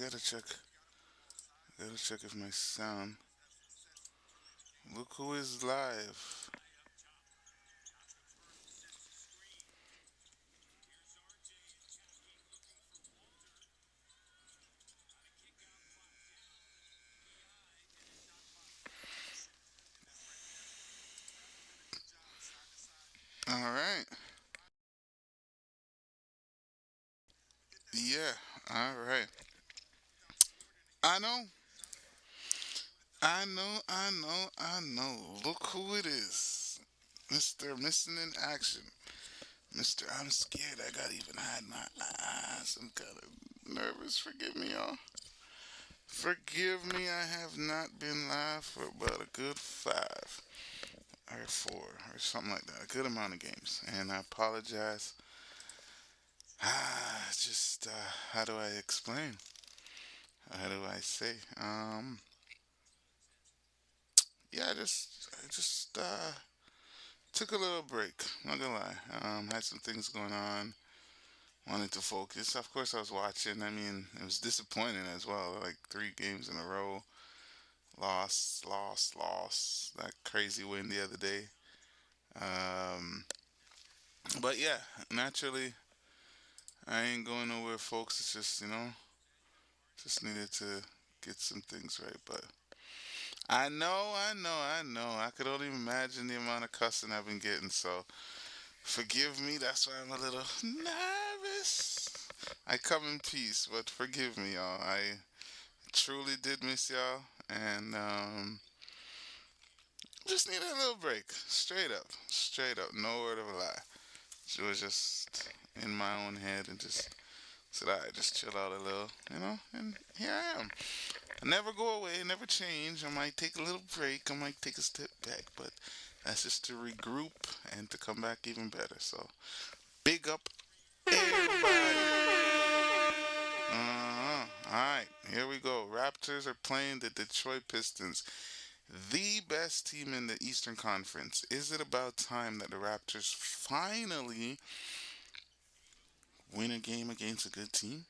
gotta check. Gotta check if my sound. Look who is live. All right. Yeah. All right. I know. I know. Look who it is. Mr. Missing in Action. Mr. I'm scared. I gotta even hide my eyes. I'm kind of nervous. Forgive me, y'all. Forgive me. I have not been live for about a good 5 or 4 or something like that. A good amount of games. And I apologize. Just, how do I explain? How do I say? Yeah, I just took a little break. Not gonna lie. Had some things going on. Wanted to focus. Of course, I was watching. I mean, it was disappointing as well. Like 3 games in a row. Lost. That crazy win the other day. Um, but yeah, naturally, I ain't going nowhere, folks. It's just, just needed to get some things right. But I know. I could only imagine the amount of cussing I've been getting. So forgive me. That's why I'm a little nervous. I come in peace, but forgive me, y'all. I truly did miss y'all, and just needed a little break. Straight up, no word of a lie. It was just in my own head and just said, "I just chill out a little, And here I am. I never go away, never change. I might take a little break, I might take a step back, but that's just to regroup and to come back even better. So, big up everybody. All right, here we go. Raptors are playing the Detroit Pistons, the best team in the Eastern Conference. Is it about time that the Raptors finally win a game against a good team?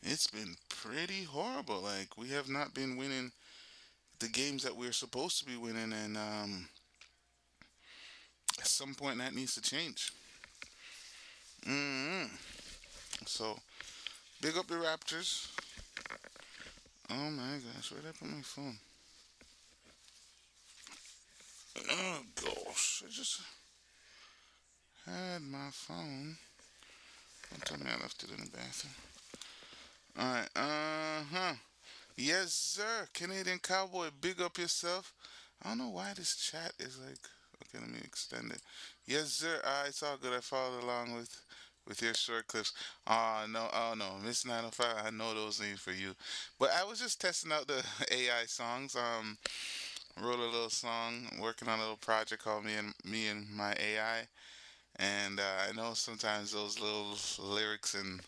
It's been pretty horrible. Like, we have not been winning the games that we're supposed to be winning, and at some point that needs to change. mm So, big up the Raptors. Oh my gosh, where'd I put my phone? Oh gosh, I just had my phone. Don't tell me I left it in the bathroom. Alright, Yes, sir. Canadian Cowboy, big up yourself. I don't know why this chat is like. Okay, let me extend it. Yes, sir. It's all good. I followed along with your short clips. Oh no, Miss 905. I know those ain't for you. But I was just testing out the AI songs. Wrote a little song, working on a little project called Me and My AI. And I know sometimes those little lyrics and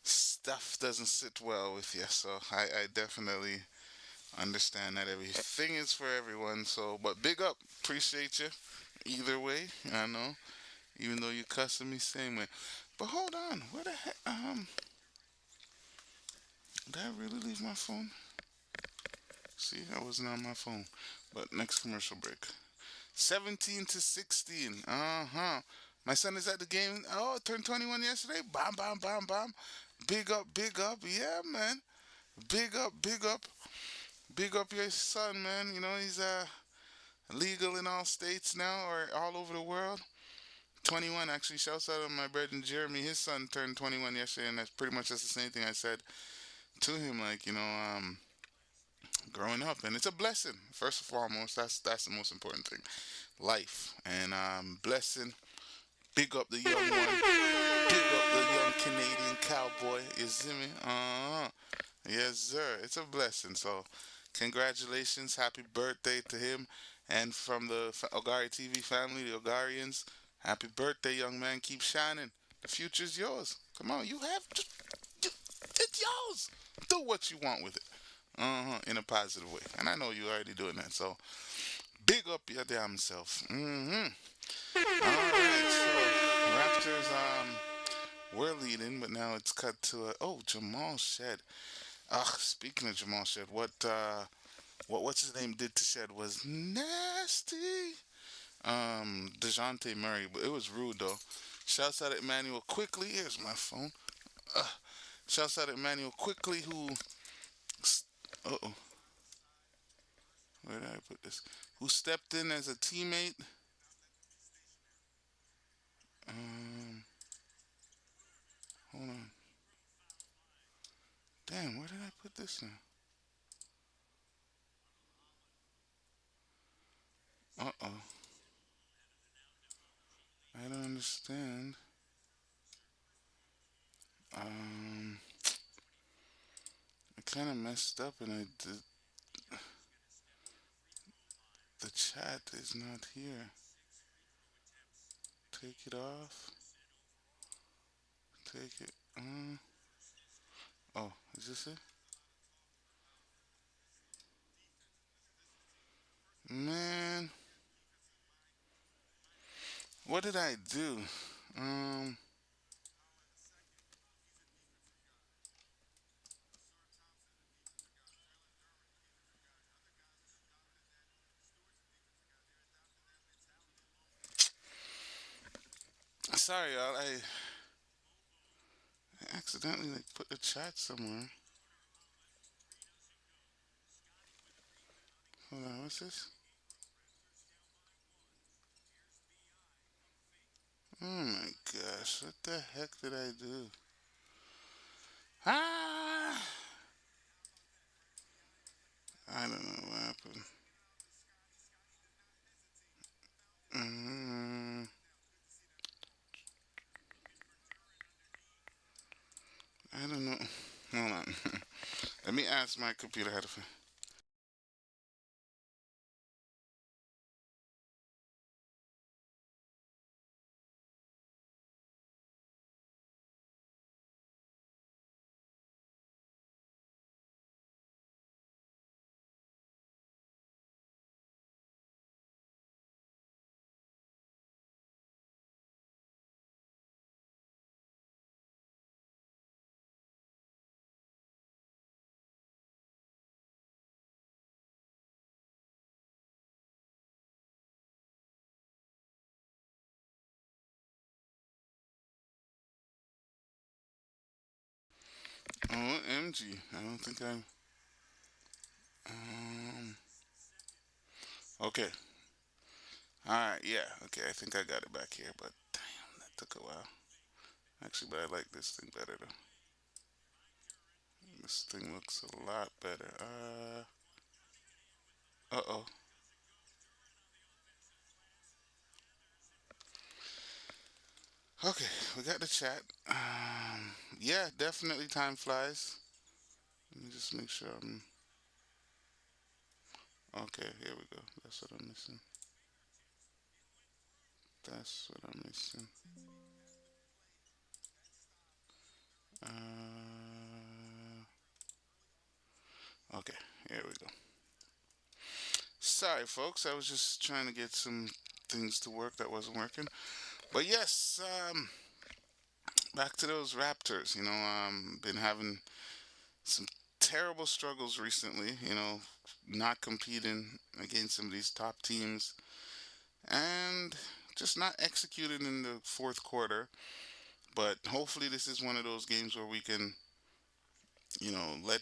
stuff doesn't sit well with you. So I definitely understand that everything is for everyone. So, but big up, appreciate you. Either way, I know. Even though you cussing me same way. But hold on, where the heck? Did I really leave my phone? See, I wasn't on my phone. But next commercial break. 17-16. My son is at the game. Oh, turned 21 yesterday. Bam. Big up. Yeah, man. Big up. Big up your son, man. He's legal in all states now or all over the world. 21 actually. Shouts out to my brother Jeremy. His son turned 21 yesterday, and that's pretty much just the same thing I said to him. Like, growing up, and it's a blessing. First and foremost, that's the most important thing. Life and blessing. Big up the young one. Big up the young Canadian cowboy. You see me? Yes, sir. It's a blessing. So, congratulations. Happy birthday to him. And from the Ogari TV family, the Ogarians, happy birthday, young man. Keep shining. The future's yours. Come on, it's yours. Do what you want with it. In a positive way. And I know you're already doing that. So, big up your damn self. Alright, so Raptors, we're leading, but now it's cut to oh, Jamal Shed. Speaking of Jamal Shed, what's his name did to Shed was nasty. DeJounte Murray, but it was rude though. Shouts out at Emmanuel Quickly. Here's my phone. Uh, Shouts out at Emmanuel Quickly who. Uh oh, where did I put this? Who stepped in as a teammate? Um, Hold on. Damn, where did I put this in? Uh oh, I don't understand. Um, I kind of messed up, and the chat is not here. Take it off. Take it. Oh, is this it? Man, what did I do? Um, Sorry, y'all. I accidentally like put the chat somewhere. Hold on, what's this? Oh my gosh, what the heck did I do? Ah, I don't know what happened. Mm, I don't know. Hold on. Let me ask my computer how to. OMG. I don't think I'm. Um, okay. Alright, yeah. Okay, I think I got it back here, but damn, that took a while. Actually, but I like this thing better though. This thing looks a lot better. Uh oh. Okay, we got the chat. Yeah, definitely time flies. Let me just make sure I'm. Okay, here we go. That's what I'm missing. That's what I'm missing. Okay, here we go. Sorry, folks. I was just trying to get some things to work that wasn't working. But yes, back to those Raptors. Been having some terrible struggles recently. Not competing against some of these top teams and just not executing in the fourth quarter. But hopefully, this is one of those games where we can, let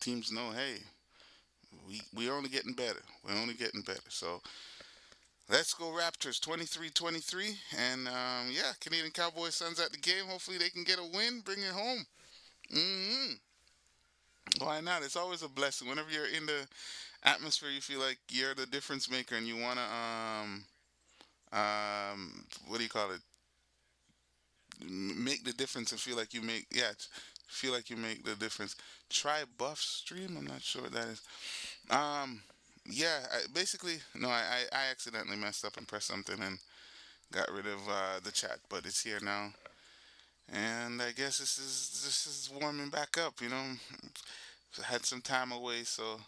teams know, hey, we're only getting better. We're only getting better. So let's go Raptors 23-23. And yeah, Canadian Cowboys Suns at the game. Hopefully they can get a win, bring it home. hmm Why not? It's always a blessing. Whenever you're in the atmosphere, you feel like you're the difference maker and you want to, what do you call it? Make the difference and feel like you make, yeah, feel like you make the difference. Try buff stream. I'm not sure what that is. Um, yeah, basically, no, I accidentally messed up and pressed something and got rid of the chat, but it's here now. And I guess this is warming back up. Had some time away, so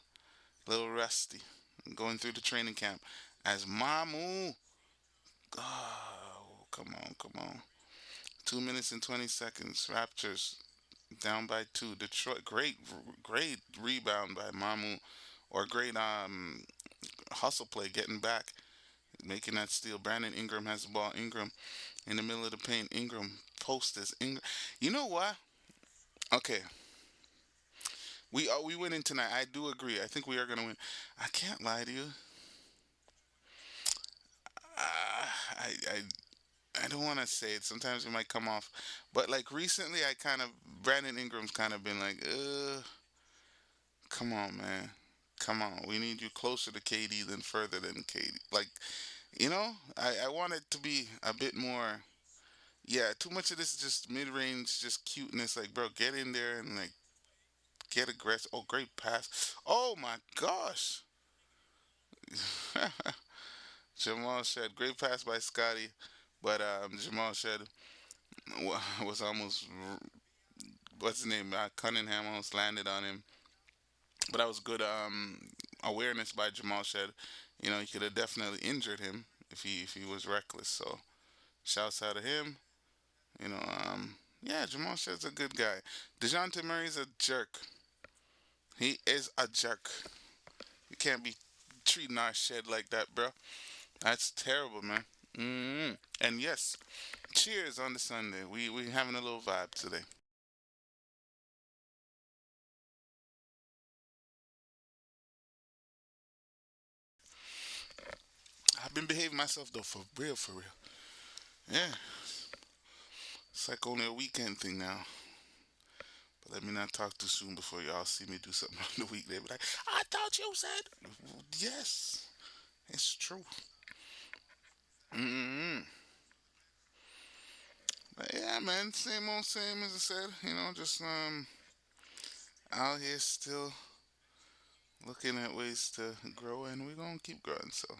a little rusty. Going through the training camp as Mamu. Oh, come on, come on. 2 minutes and 20 seconds. Raptors. down by two. Detroit, great rebound by Mamu, or great hustle play, getting back, making that steal. Brandon Ingram has the ball. Ingram in the middle of the paint. Ingram post this. Ingram. You know what? Okay, we winning tonight. I do agree. I think we are gonna win. I can't lie to you. I don't want to say it. Sometimes it might come off, but like recently, I kind of Brandon Ingram's kind of been like, come on, man, come on. We need you closer to KD than further than KD. Like, I want it to be a bit more. Yeah, too much of this is just mid range, just cuteness. Like, bro, get in there and like get aggressive. Oh, great pass. Oh my gosh. Jamal Shed, great pass by Scottie, but Jamal Shed was almost what's his name? Cunningham almost landed on him, but that was good awareness by Jamal Shed. He could have definitely injured him if he was reckless. So shouts out to him. Yeah, Jamal Shed's a good guy. Dejounte Murray's a jerk. He is a jerk. You can't be treating our Shed like that, bro. That's terrible, man. And yes, cheers on the Sunday. We having a little vibe today. I've been behaving myself though, for real, for real. Yeah, it's like only a weekend thing now. But let me not talk too soon before y'all see me do something on the weekday. Be like, I thought you said. Yes, it's true. mm But yeah, man, same old same as I said. Just out here still looking at ways to grow, and we're gonna keep growing. So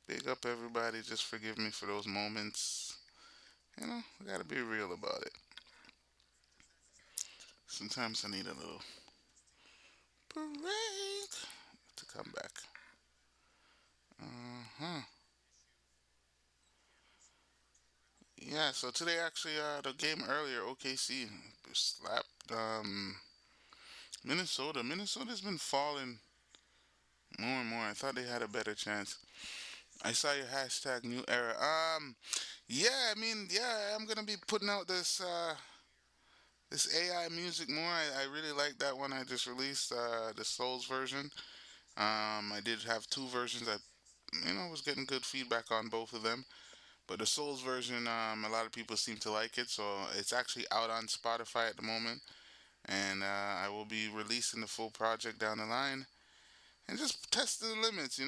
big up everybody. Just forgive me for those moments. We gotta be real about it. Sometimes I need a little break to come back. Uh-huh. Yeah, so today actually the game earlier, OKC slapped Minnesota. Minnesota's been falling more and more. I thought they had a better chance. I saw your hashtag new era. Yeah, I mean, yeah, I'm gonna be putting out this AI music more. I really like that one I just released, the Souls version. I did have two versions. I was getting good feedback on both of them. But the Souls version, a lot of people seem to like it, so it's actually out on Spotify at the moment, and I will be releasing the full project down the line and just testing the limits.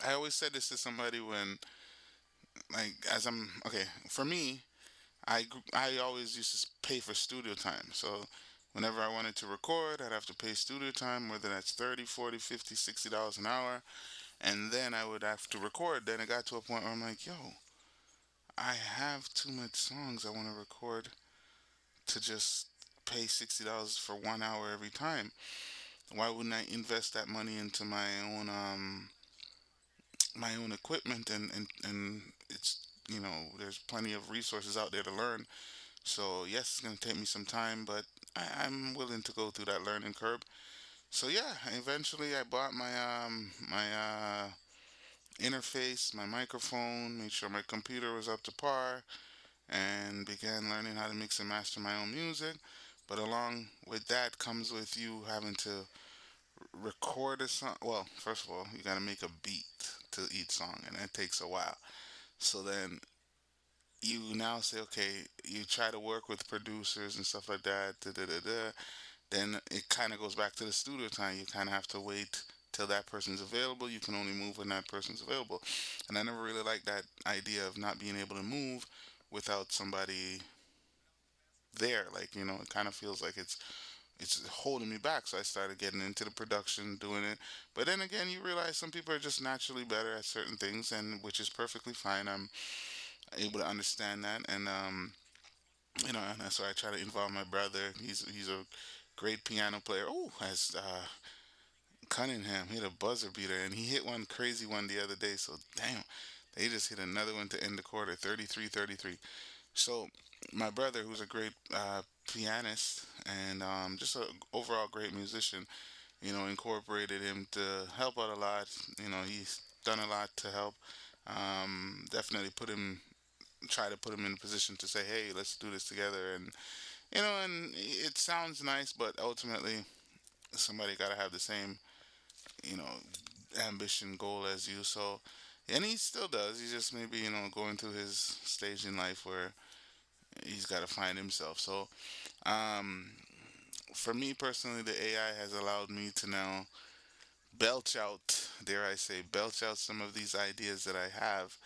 I always said this to somebody when, like, as I'm okay for me, I always used to pay for studio time, so. Whenever I wanted to record, I'd have to pay studio time, whether that's 30, 40, 50, $60 an hour. And then I would have to record. Then it got to a point where I'm like, yo, I have too much songs I want to record to just pay $60 for 1 hour every time. Why wouldn't I invest that money into my own equipment and it's there's plenty of resources out there to learn. So yes, it's gonna take me some time, but I'm willing to go through that learning curve. So yeah, eventually I bought my interface, my microphone, made sure my computer was up to par, and began learning how to mix and master my own music. But along with that comes with you having to record a song. Well, first of all, you got to make a beat to each song, and that takes a while. So then you now say, okay, you try to work with producers and stuff like that. Da, da, da, da. Then it kind of goes back to the studio time. You kind of have to wait till that person's available. You can only move when that person's available. And I never really liked that idea of not being able to move without somebody there. Like, it kind of feels like it's holding me back. So I started getting into the production, doing it. But then again, you realize some people are just naturally better at certain things, and which is perfectly fine. I'm able to understand that, and and that's why I try to involve my brother. He's a great piano player. Oh, as Cunningham hit a buzzer beater, and he hit one crazy one the other day. So damn, they just hit another one to end the quarter, 33-33. So my brother, who's a great pianist and just a overall great musician, incorporated him to help out a lot. He's done a lot to help. Definitely try to put him in a position to say, hey, let's do this together. And it sounds nice, but ultimately somebody got to have the same, you know, ambition, goal as you. So, and he still does. He's just maybe, going through his stage in life where he's got to find himself. So, um, for me personally, the AI has allowed me to now belch out, dare I say, belch out some of these ideas that I have,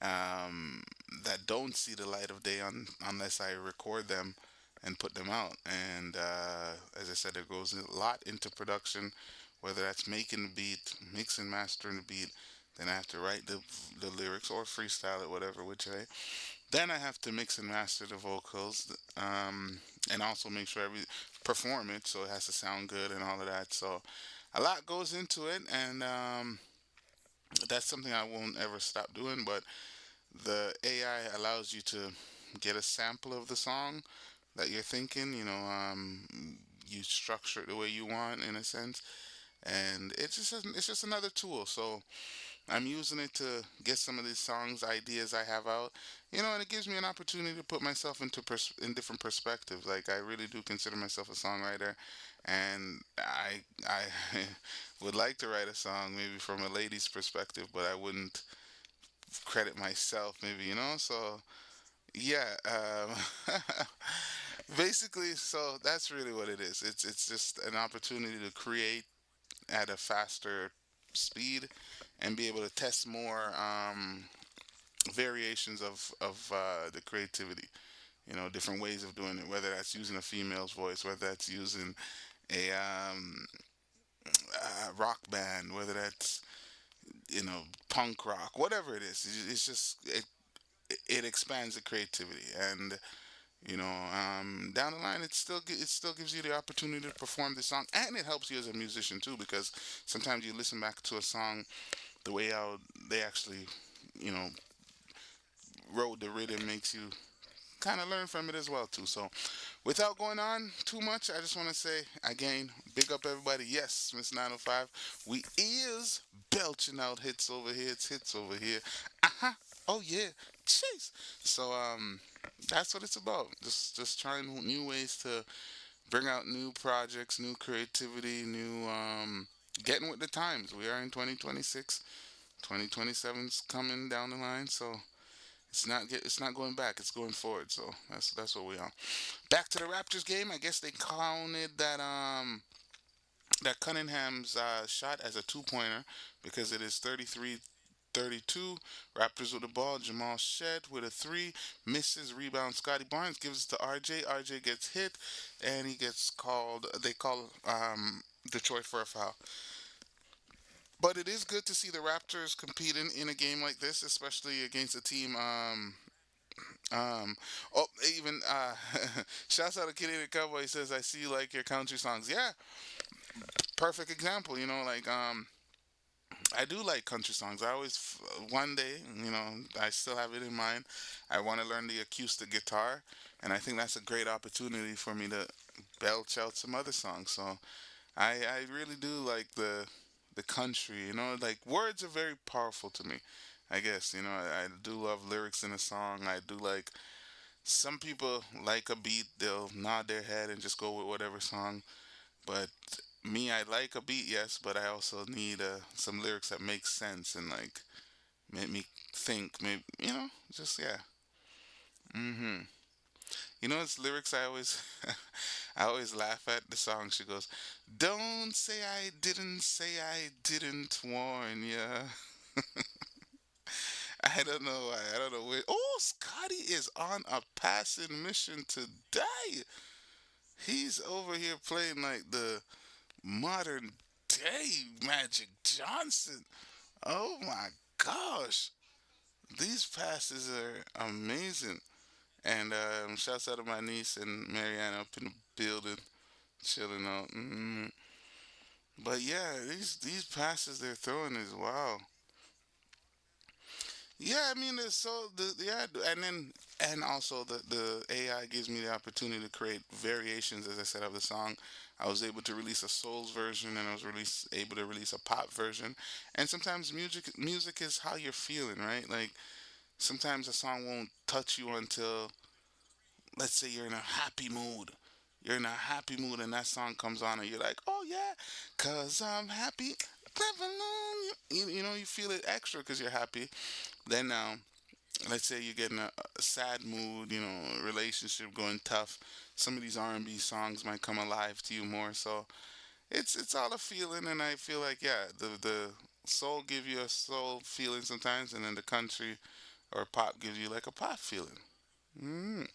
um, that don't see the light of day unless I record them and put them out. And as I said, there goes a lot into production, whether that's making the beat, mixing, mastering the beat. Then I have to write the lyrics or freestyle it, whatever which way. Then I have to mix and master the vocals, and also make sure every perform it so it has to sound good and all of that. So a lot goes into it, and that's something I won't ever stop doing. But the AI allows you to get a sample of the song that you're thinking. You structure it the way you want, in a sense, and it's just another tool. So I'm using it to get some of these songs ideas I have out, and it gives me an opportunity to put myself in different perspectives. Like, I really do consider myself a songwriter, and I would like to write a song maybe from a lady's perspective, but I wouldn't credit myself, maybe, so yeah. Basically, so that's really what it is. It's just an opportunity to create at a faster speed and be able to test more variations of the creativity. Different ways of doing it. Whether that's using a female's voice, whether that's using a rock band, whether that's punk rock, whatever it is. It's just it expands the creativity, and down the line, it still gives you the opportunity to perform the song, and it helps you as a musician too, because sometimes you listen back to a song, the way how they actually, you know, wrote the rhythm makes you kind of learn from it as well too. So, without going on too much, I just want to say again, big up everybody. Yes, Miss 905, we is belching out hits over here. It's hits over here. Uh-huh. Oh yeah, jeez. So that's what it's about. Just trying new ways to bring out new projects, new creativity, new getting with the times. We are in 2026. 2027's coming down the line, so it's not going back. It's going forward. So that's what we are. Back to the Raptors game. I guess they counted that Cunningham's shot as a two-pointer because it is 33-32. Raptors with the ball. Jamal Shed with a three. Misses. Rebound. Scottie Barnes gives it to RJ. RJ gets hit, and he gets called. They call Detroit for a foul. But it is good to see the Raptors competing in a game like this, especially against a team. Um, oh, even shouts out to Canadian Cowboy. He says, "I see you like your country songs." Yeah, perfect example. Like I do like country songs. I always, one day, I still have it in mind. I want to learn the acoustic guitar, and I think that's a great opportunity for me to belch out some other songs. So I really do like the country. Like words are very powerful to me. I guess I do love lyrics in a song. I do like some people like a beat, they'll nod their head and just go with whatever song. But me, I like a beat, yes, but I also need some lyrics that make sense and like make me think. Maybe just yeah. Mhm. It's lyrics I always, I always laugh at the song. She goes, "Don't say I didn't warn ya." I don't know why. I don't know where. Oh, Scotty is on a passing mission today. He's over here playing like the modern day Magic Johnson. Oh my gosh. These passes are amazing. And shouts out to my niece and Marianne up in the building, chilling out. But yeah, these passes they're throwing is wow. Yeah, I mean, it's so yeah, and then and also the AI gives me the opportunity to create variations, as I said, of the song. I was able to release a souls version, and I was able to release a pop version. And sometimes music is how you're feeling, right? Like sometimes a song won't touch you until, let's say, you're in a happy mood. You're in a happy mood, and that song comes on, and you're like, "Oh yeah, 'cause I'm happy." Clap along. You know, you feel it extra because you're happy. Then now, let's say you're getting a sad mood, you know, relationship going tough. Some of these R&B songs might come alive to you more. So it's all a feeling, and I feel like, yeah, the soul give you a soul feeling sometimes, and then the country or pop gives you like a pop feeling. Mm.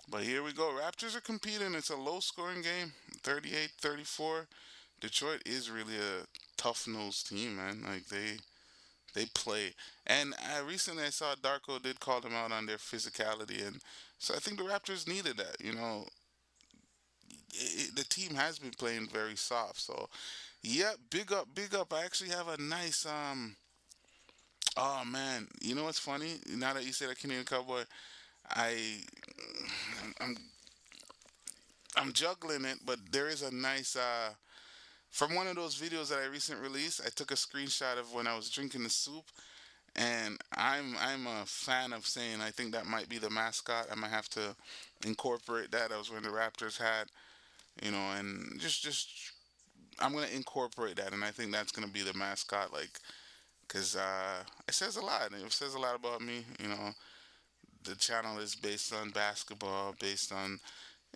But here we go. Raptors are competing. It's a low scoring game, 38-34. Detroit is really a tough nosed team, man. Like they play. And recently I saw Darko did call them out on their physicality, and so I think the Raptors needed that. You know, the team has been playing very soft. So yeah, big up, big up. I actually have a nice. Oh man, you know what's funny? Now that you say that Canadian Cowboy, I I'm I'm juggling it, but there is a nice. From one of those videos that I recently released, I took a screenshot of when I was drinking the soup, and I'm a fan of saying I think that might be the mascot. I might have to incorporate that. I was wearing the Raptors hat, you know, and just I'm gonna incorporate that, and I think that's gonna be the mascot, like, cause it says a lot. It says a lot about me, you know. The channel is based on basketball, based on,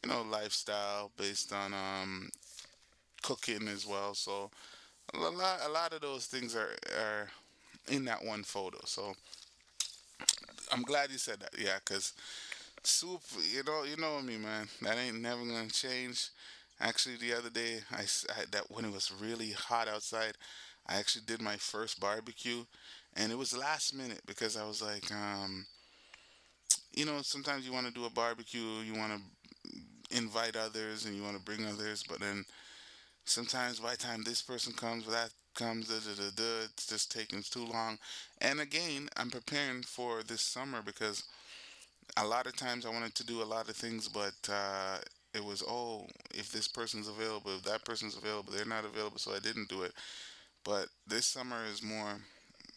you know, lifestyle, based on cooking as well. So a lot of those things are in that one photo. So I'm glad you said that. Yeah, cause soup, you know me, man. That ain't never gonna change. Actually, the other day, that when it was really hot outside, I actually did my first barbecue, and it was last minute because I was like, you know, sometimes you want to do a barbecue, you want to invite others, and you want to bring others, but then sometimes by the time this person comes, that comes, da da da da, it's just taking too long. And again, I'm preparing for this summer because a lot of times I wanted to do a lot of things, but it was, oh, if this person's available, if that person's available, they're not available, so I didn't do it. But this summer is more,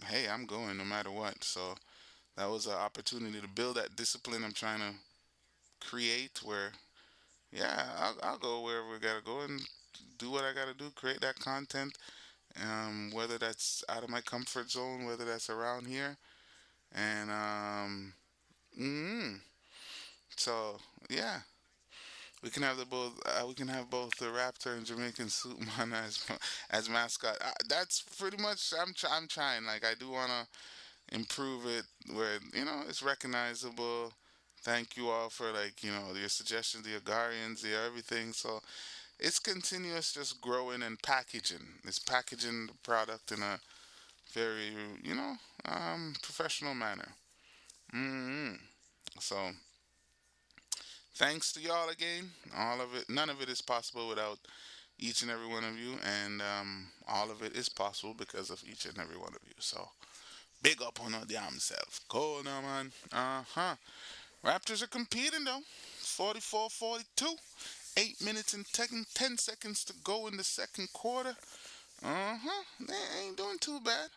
hey, I'm going no matter what. So that was an opportunity to build that discipline I'm trying to create. Where, yeah, I'll go wherever we gotta go and do what I gotta do, create that content. Whether that's out of my comfort zone, whether that's around here, and mm, so yeah, we can have both the Raptor and Jamaican Suit Man as mascot. That's pretty much I'm trying. Like I do wanna improve it where it's recognizable. Thank you all for like your suggestions, the Agarians, the everything. So it's continuous, just growing and packaging. It's packaging the product in a very professional manner. hmm So thanks to y'all again. All of it, none of it is possible without each and every one of you, and all of it is possible because of each and every one of you. So big up on our damn self. Cool now, man. Uh-huh. Raptors are competing though. 44-42. 8 minutes and 10 seconds to go in the second quarter. Uh-huh. They ain't doing too bad.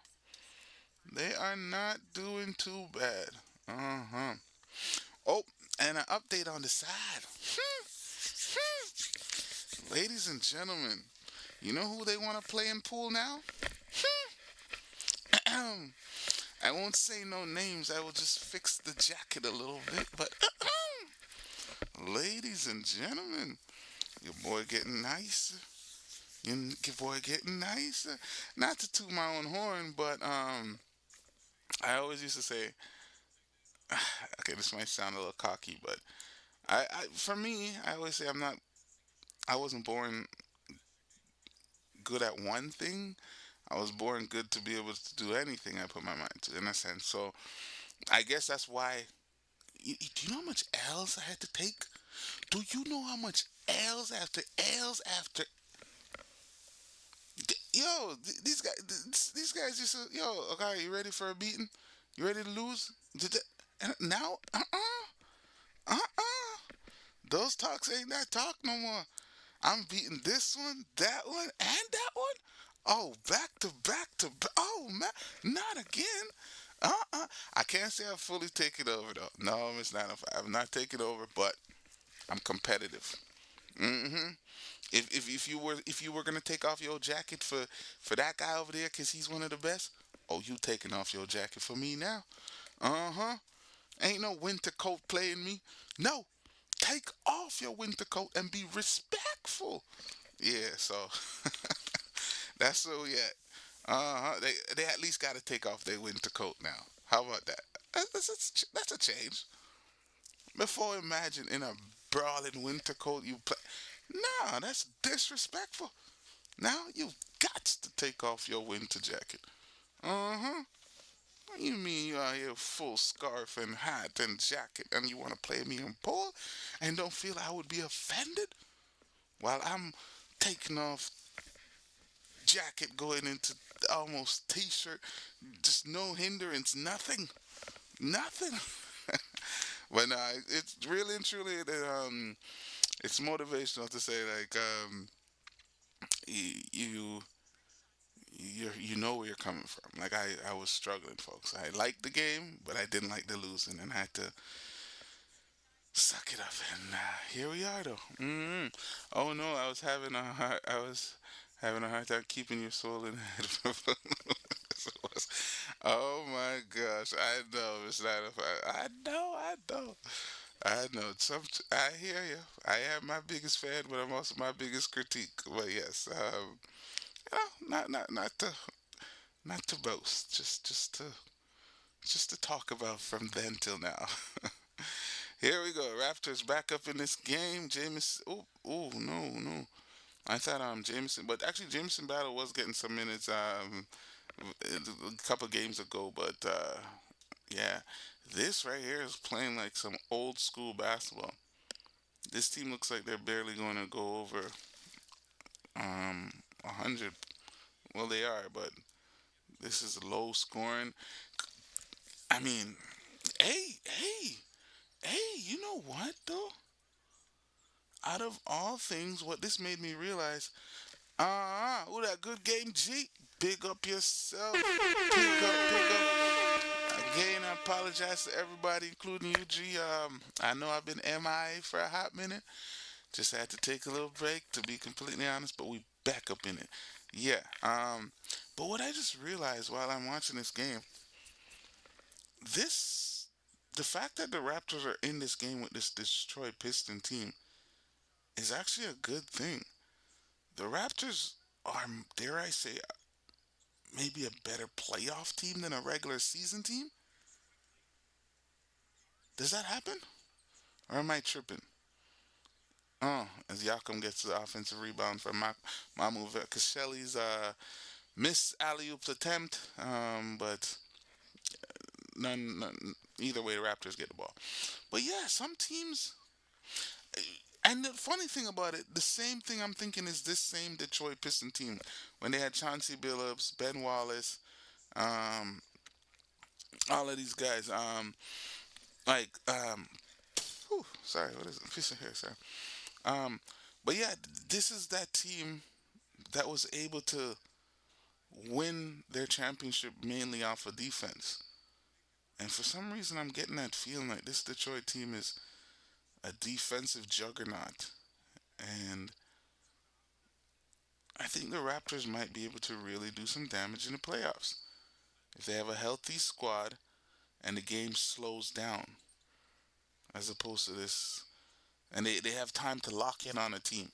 They are not doing too bad. Uh-huh. Oh, and an update on the side. Ladies and gentlemen, you know who they want to play in pool now? I won't say no names. I will just fix the jacket a little bit. But ladies and gentlemen, your boy getting nicer. Your boy getting nicer. Not to toot my own horn, but I always used to say, okay, this might sound a little cocky, but for me, I always say I wasn't born good at one thing. I was born good to be able to do anything I put my mind to, in a sense. So I guess that's why. Do you know how much L's I had to take? Do you know how much L's after L's after? Yo, these guys just yo. Okay, you ready for a beating? You ready to lose? And now, uh-uh. Those talks ain't that talk no more. I'm beating this one, that one, and that one. Oh, back to back to back. Oh, man, not again. I can't say I've fully taken over though. No, Miss 905. I'm not taking over, but I'm competitive. Mm-hmm. If you were gonna take off your jacket for that guy over there, cause he's one of the best. Oh, you taking off your jacket for me now? Uh huh. Ain't no winter coat playing me. No, take off your winter coat and be respectful. Yeah, so that's so yeah. They at least got to take off their winter coat now. How about that? That's a change. Before imagine in a brawling winter coat you play. Nah, that's disrespectful. Now you've got to take off your winter jacket. Uh huh. You mean you are here full scarf and hat and jacket and you want to play me in pool and don't feel I would be offended while I'm taking off jacket going into almost t-shirt, just no hindrance, nothing, nothing. But nah, it's really and truly it's motivational to say like you you know where you're coming from. Like I was struggling, folks. I liked the game, but I didn't like the losing, and I had to suck it up. And here we are, though. Oh no, I was having a hard time keeping your soul in head. Oh my gosh, I know it's not a fight. I know. I hear you. I am my biggest fan, but I'm also my biggest critique. But yes, not to boast, just to talk about from then till now. Here we go. Raptors back up in this game. Jameson. Oh, no, no. I thought Jameson, but actually Jameson Battle was getting some minutes a couple games ago. But yeah, this right here is playing like some old school basketball. This team looks like they're barely going to go over 100. Well, they are, but this is low scoring. I mean, hey, you know what though? Out of all things, what this made me realize, oh, that good game, G. Big up yourself. Big up. Again, I apologize to everybody, including you, G. I know I've been MIA for a hot minute. Just had to take a little break, to be completely honest, but we back up in it. Yeah. But what I just realized while I'm watching this game, this, the fact that the Raptors are in this game with this Detroit Piston team is actually a good thing. The Raptors are, dare I say, maybe a better playoff team than a regular season team. Does that happen? Or am I tripping? Oh, as Yakum gets the offensive rebound from Mamu Kashelli's miss alley oop attempt, but none. Either way, the Raptors get the ball. But yeah, some teams. And the funny thing about it, the same thing I'm thinking is this same Detroit Piston team when they had Chauncey Billups, Ben Wallace, um, all of these guys. Like, sorry, what is it? Piece of hair, sorry. Um, but yeah, this is that team that was able to win their championship mainly off of defense. And for some reason, I'm getting that feeling like this Detroit team is a defensive juggernaut. And I think the Raptors might be able to really do some damage in the playoffs if they have a healthy squad and the game slows down as opposed to this. And they have time to lock in on a team.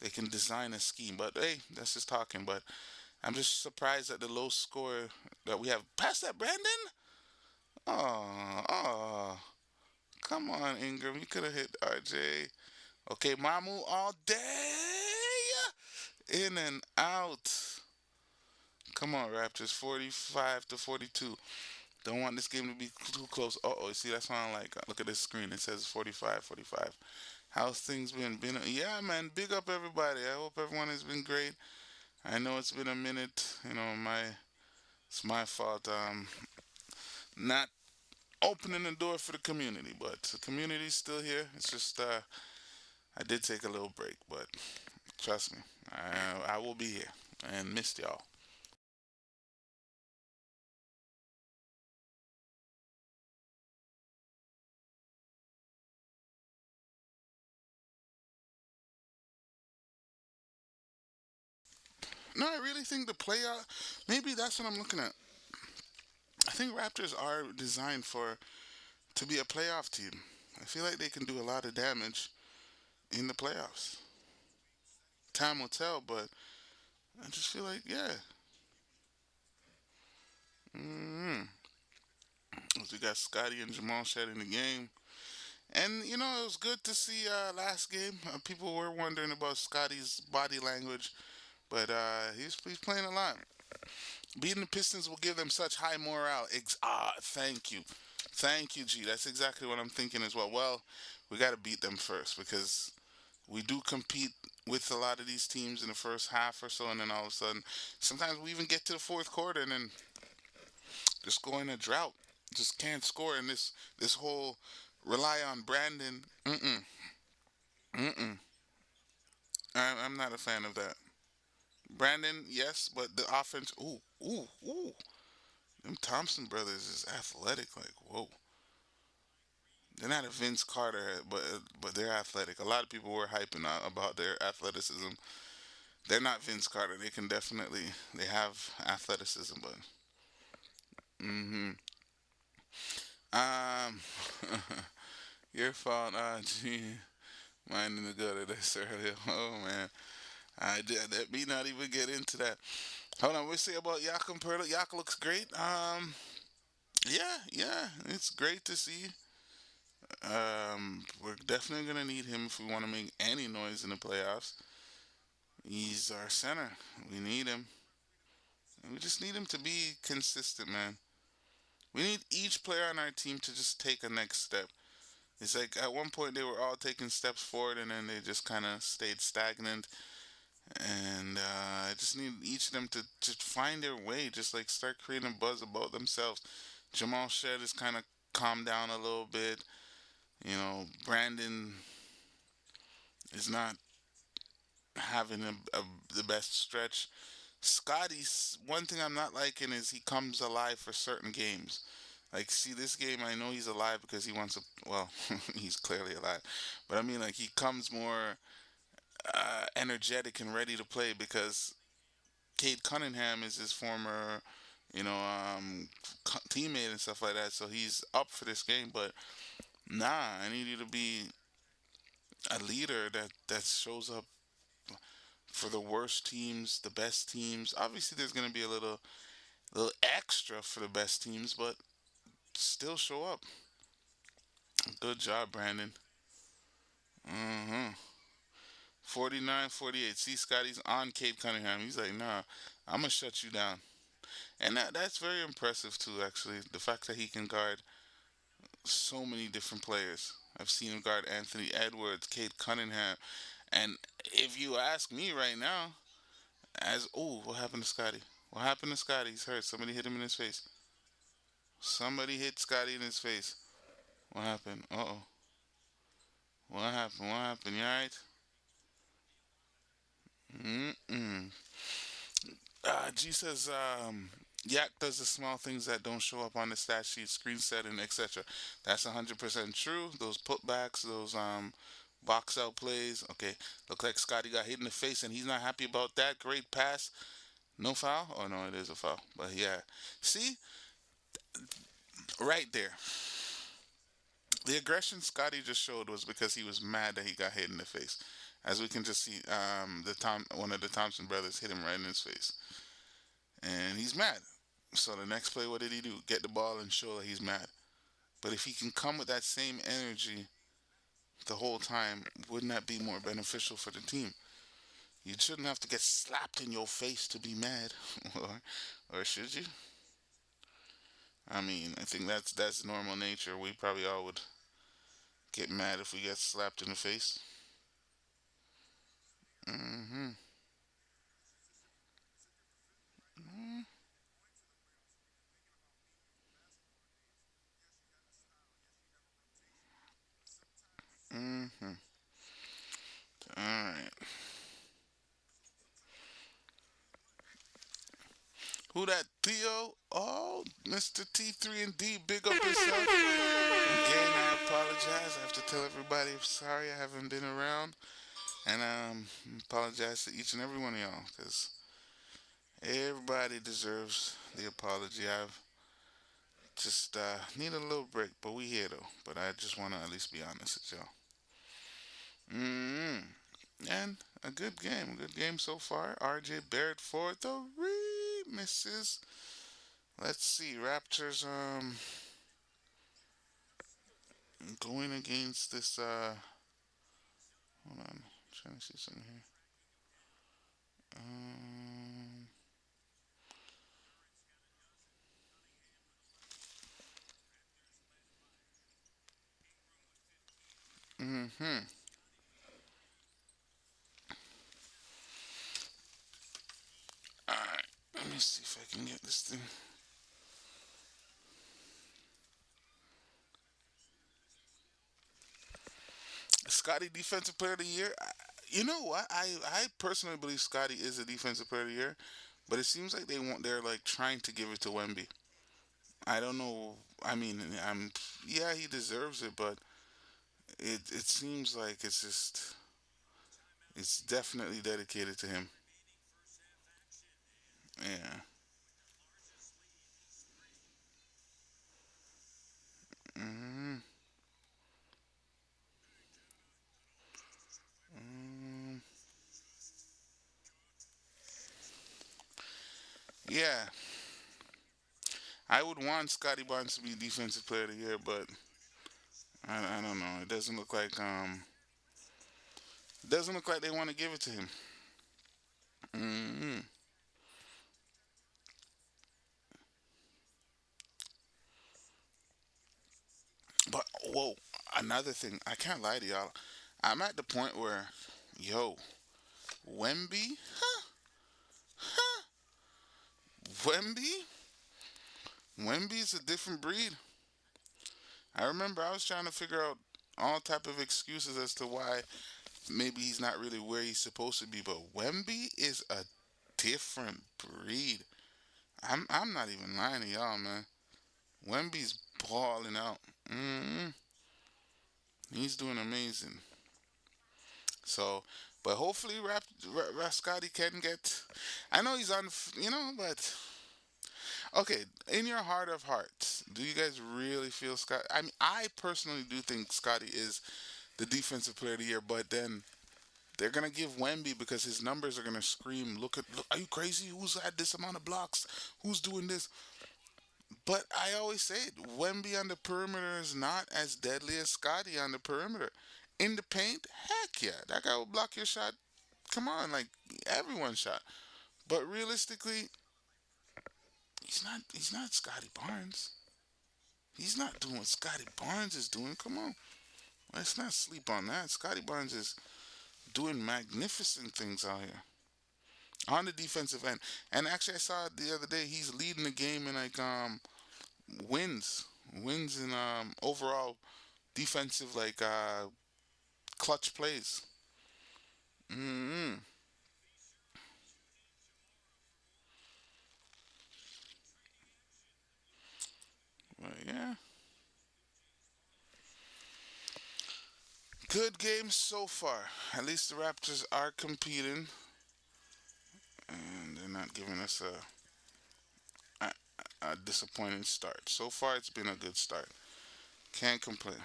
They can design a scheme. But hey, that's just talking. But I'm just surprised at the low score that we have. Pass that, Brandon! Oh, come on, Ingram. You could have hit RJ. Okay, Mamu all day. In and out. Come on, Raptors. 45 to 42. Don't want this game to be too close. Uh-oh, see, that's what I like. Look at this screen. It says 45, 45. How's things been? Yeah, man. Big up everybody. I hope everyone has been great. I know it's been a minute. It's my fault. Not opening the door for the community. But the community's still here. It's just I did take a little break, but trust me, I will be here and missed y'all. No, I really think the playoff. Maybe that's what I'm looking at. I think Raptors are designed for to be a playoff team. I feel like they can do a lot of damage in the playoffs. Time will tell, but I just feel like yeah. Mm-hmm. We got Scottie and Jamal Shed in the game. And you know, it was good to see last game. People were wondering about Scottie's body language, but he's playing a lot. Beating the Pistons will give them such high morale. Thank you, thank you, G. That's exactly what I'm thinking as well. Well, we got to beat them first because we do compete with a lot of these teams in the first half or so, and then all of a sudden, sometimes we even get to the fourth quarter and then just go in a drought. Just can't score, and this whole rely on Brandon. Mm-mm. Mm-mm. I'm not a fan of that. Brandon, yes, but the offense. Ooh, ooh, ooh. Them Thompson brothers is athletic. Like, whoa. They're not a Vince Carter, but they're athletic. A lot of people were hyping out about their athleticism. They're not Vince Carter. They can definitely they have athleticism, but mm-hmm. Um, your fault. Gee, mine in the gutter. That's earlier. Oh man, I did. Let me not even get into that. Hold on. We'll see about Yakum Perla. Yak looks great. Yeah, yeah. It's great to see. We're definitely gonna need him if we want to make any noise in the playoffs. He's our center. We need him. And we just need him to be consistent, man. We need each player on our team to just take a next step. It's like at one point they were all taking steps forward and then they just kind of stayed stagnant. And I just need each of them to just find their way, just like start creating a buzz about themselves. Jamal Shed has kind of calmed down a little bit. You know, Brandon is not having the best stretch. Scotty's one thing I'm not liking is he comes alive for certain games. Like, see, this game, I know he's alive because he wants to. Well, he's clearly alive, but I mean, like, he comes more energetic and ready to play because Cade Cunningham is his former, you know, teammate and stuff like that. So he's up for this game. But nah, I need you to be a leader that shows up for the worst teams, the best teams. Obviously, there's gonna be a little extra for the best teams, but still show up. Good job, Brandon. Mm-hmm. 49-48. See, Scotty's on Cade Cunningham. He's like, nah, I'm gonna shut you down. And that's very impressive too, actually. The fact that he can guard so many different players. I've seen him guard Anthony Edwards, Cade Cunningham, and if you ask me right now, what happened to Scotty? What happened to Scotty? He's hurt. Somebody hit him in his face. Somebody hit Scotty in his face. What happened? Uh oh. What happened? What happened? You alright? Mm-mm. G says, Yak does the small things that don't show up on the stat sheet, screen setting, etc. That's 100% true. Those putbacks, those box out plays. Okay, look like Scotty got hit in the face and he's not happy about that. Great pass. No foul? Oh no, it is a foul. But yeah, see, right there, the aggression Scotty just showed was because he was mad that he got hit in the face. As we can just see, one of the Thompson brothers hit him right in his face, and he's mad. So the next play, what did he do? Get the ball and show that he's mad. But if he can come with that same energy the whole time, wouldn't that be more beneficial for the team? You shouldn't have to get slapped in your face to be mad, or should you? I mean, I think that's normal nature. We probably all would get mad if we get slapped in the face. Hmm. Mm-hmm. All right. Who that? Theo? Oh, Mr. T3 and D, big up yourself. Again, I apologize. I have to tell everybody I'm sorry I haven't been around. And apologize to each and every one of y'all because everybody deserves the apology. I've just need a little break, but we here though. But I just want to at least be honest with y'all. And a good game so far. RJ Barrett for the misses. Let's see, Raptors going against this hold on, I'm trying to see something here. Um mhm. Alright, let me see if I can get this thing. Scottie defensive player of the year. You know what? I personally believe Scottie is a defensive player of the year, but it seems like they're like trying to give it to Wemby. I don't know. I mean, I'm yeah, he deserves it, but it seems like it's definitely dedicated to him. Yeah. Mm, mm, yeah. I would want Scotty Barnes to be defensive player of the year, but I don't know. It doesn't look like they want to give it to him. Mm, but whoa, another thing. I can't lie to y'all. I'm at the point where, yo, Wemby, Wemby, Wemby's a different breed. I remember I was trying to figure out all type of excuses as to why maybe he's not really where he's supposed to be, but Wemby is a different breed. I'm not even lying to y'all, man. Wemby's balling out. mm He's doing amazing. So, but hopefully, Scotty can get. I know he's on, but okay. In your heart of hearts, do you guys really feel Scott? I mean, I personally do think Scotty is the defensive player of the year, but then they're gonna give Wemby because his numbers are gonna scream. Look! Are you crazy? Who's had this amount of blocks? Who's doing this? But I always say it. Wemby on the perimeter is not as deadly as Scotty on the perimeter. In the paint, heck yeah, that guy will block your shot. Come on, like everyone's shot. But realistically, He's not Scotty Barnes. He's not doing what Scotty Barnes is doing. Come on, let's not sleep on that. Scotty Barnes is doing magnificent things out here on the defensive end. And actually, I saw it the other day. He's leading the game in like wins, wins in overall defensive like clutch plays. Mm-hmm. But yeah, good game so far. At least the Raptors are competing, and they're not giving us a, a disappointing start. So far, it's been a good start. Can't complain.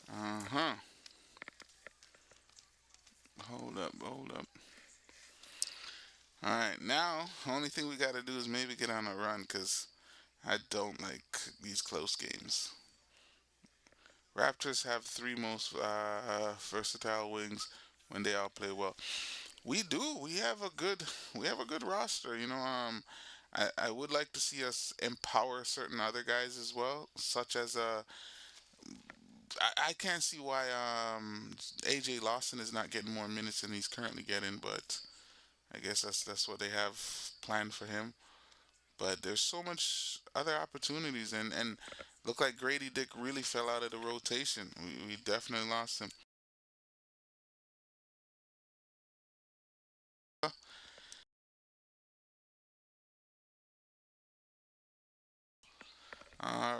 Uh huh. Hold up, hold up. All right, now only thing we got to do is maybe get on a run because I don't like these close games. Raptors have three most versatile wings when they all play well. We do. We have a good roster. I would like to see us empower certain other guys as well, such as I can't see why AJ Lawson is not getting more minutes than he's currently getting, but I guess that's what they have planned for him. But there's so much other opportunities, and Looked like Grady Dick really fell out of the rotation. We definitely lost him.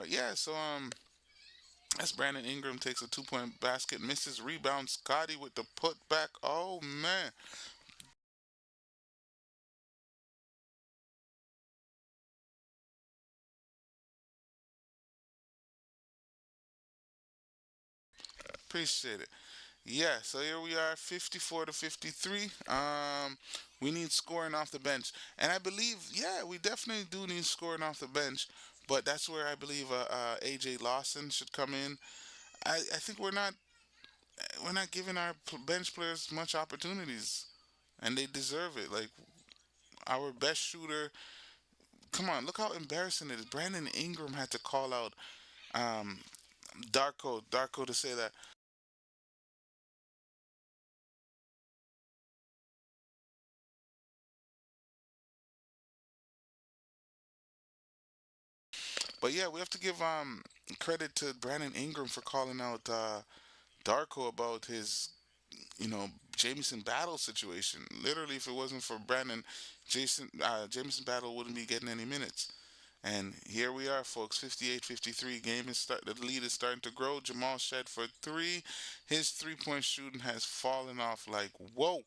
Yeah, so that's Brandon Ingram takes a 2 point basket, misses rebound. Scottie with the putback. Oh man, appreciate it. Yeah, so here we are, 54 to 53. We need scoring off the bench, and I believe, yeah, we definitely do need scoring off the bench. But that's where I believe AJ Lawson should come in. I think we're not giving our bench players much opportunities, and they deserve it. Like our best shooter. Come on, look how embarrassing it is. Brandon Ingram had to call out um, Darko to say that. But yeah, we have to give credit to Brandon Ingram for calling out Darko about his, you know, Jameson Battle situation. Literally, if it wasn't for Brandon, Jameson Battle wouldn't be getting any minutes. And here we are, folks. 58-53. The lead is starting to grow. Jamal Shed for three. His 3 point shooting has fallen off like whoa.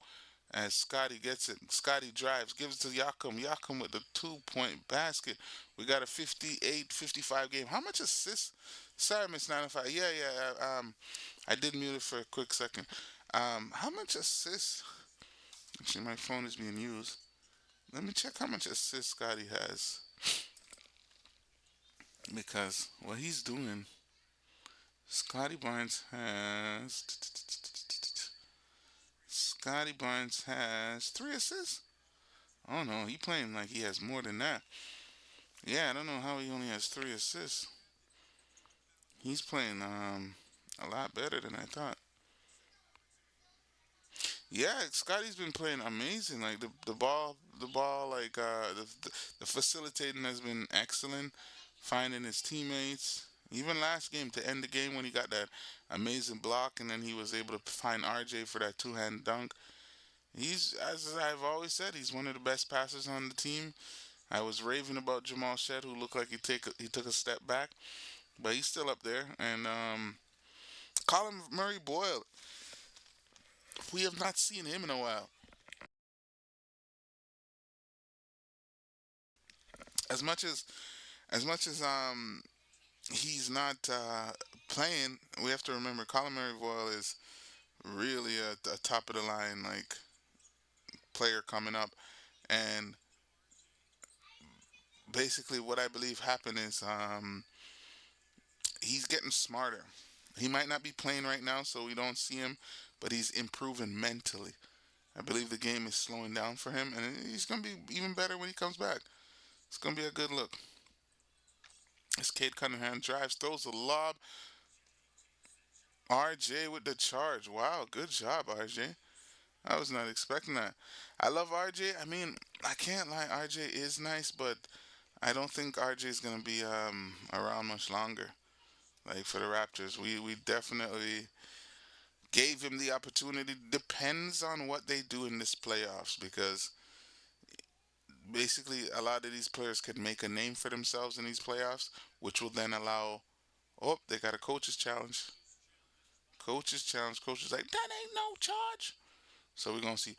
As Scottie gets it, Scottie drives, gives it to Yakum. Yakum with the 2 point basket. We got a 58-55 game. How much assists? Sorry, Miss 95. Yeah, yeah. I did mute it for a quick second. How much assists? Actually, my phone is being used. Let me check how much assists Scottie has. Because what he's doing, Scottie Barnes has. Scottie Barnes has 3 assists. Oh no, he playing like he has more than that. Yeah, I don't know how he only has 3 assists. He's playing a lot better than I thought. Yeah, Scottie's been playing amazing. Like the ball, like the facilitating has been excellent. Finding his teammates. Even last game to end the game when he got that amazing block and then he was able to find RJ for that two-hand dunk. He's, as I've always said, he's one of the best passers on the team. I was raving about Jamal Shed, who looked like he took a step back, but he's still up there. And Colin Murray Boyle, we have not seen him in a while. As much as he's not playing, we have to remember Colin Murray Boyle is really a top of the line like player coming up, and basically what I believe happened is he's getting smarter. He might not be playing right now, so we don't see him, but he's improving mentally. I believe the game is slowing down for him, and he's going to be even better when he comes back. It's going to be a good look. As Cade Cunningham drives, throws a lob. RJ with the charge. Wow, good job, RJ. I was not expecting that. I love RJ. I mean, I can't lie, RJ is nice, but I don't think RJ is going to be around much longer. Like for the Raptors, we definitely gave him the opportunity. Depends on what they do in this playoffs because basically a lot of these players could make a name for themselves in these playoffs, which will then allow. Oh, they got a coach's challenge. Coach's challenge. Coach is like, that ain't no charge. So we're gonna see.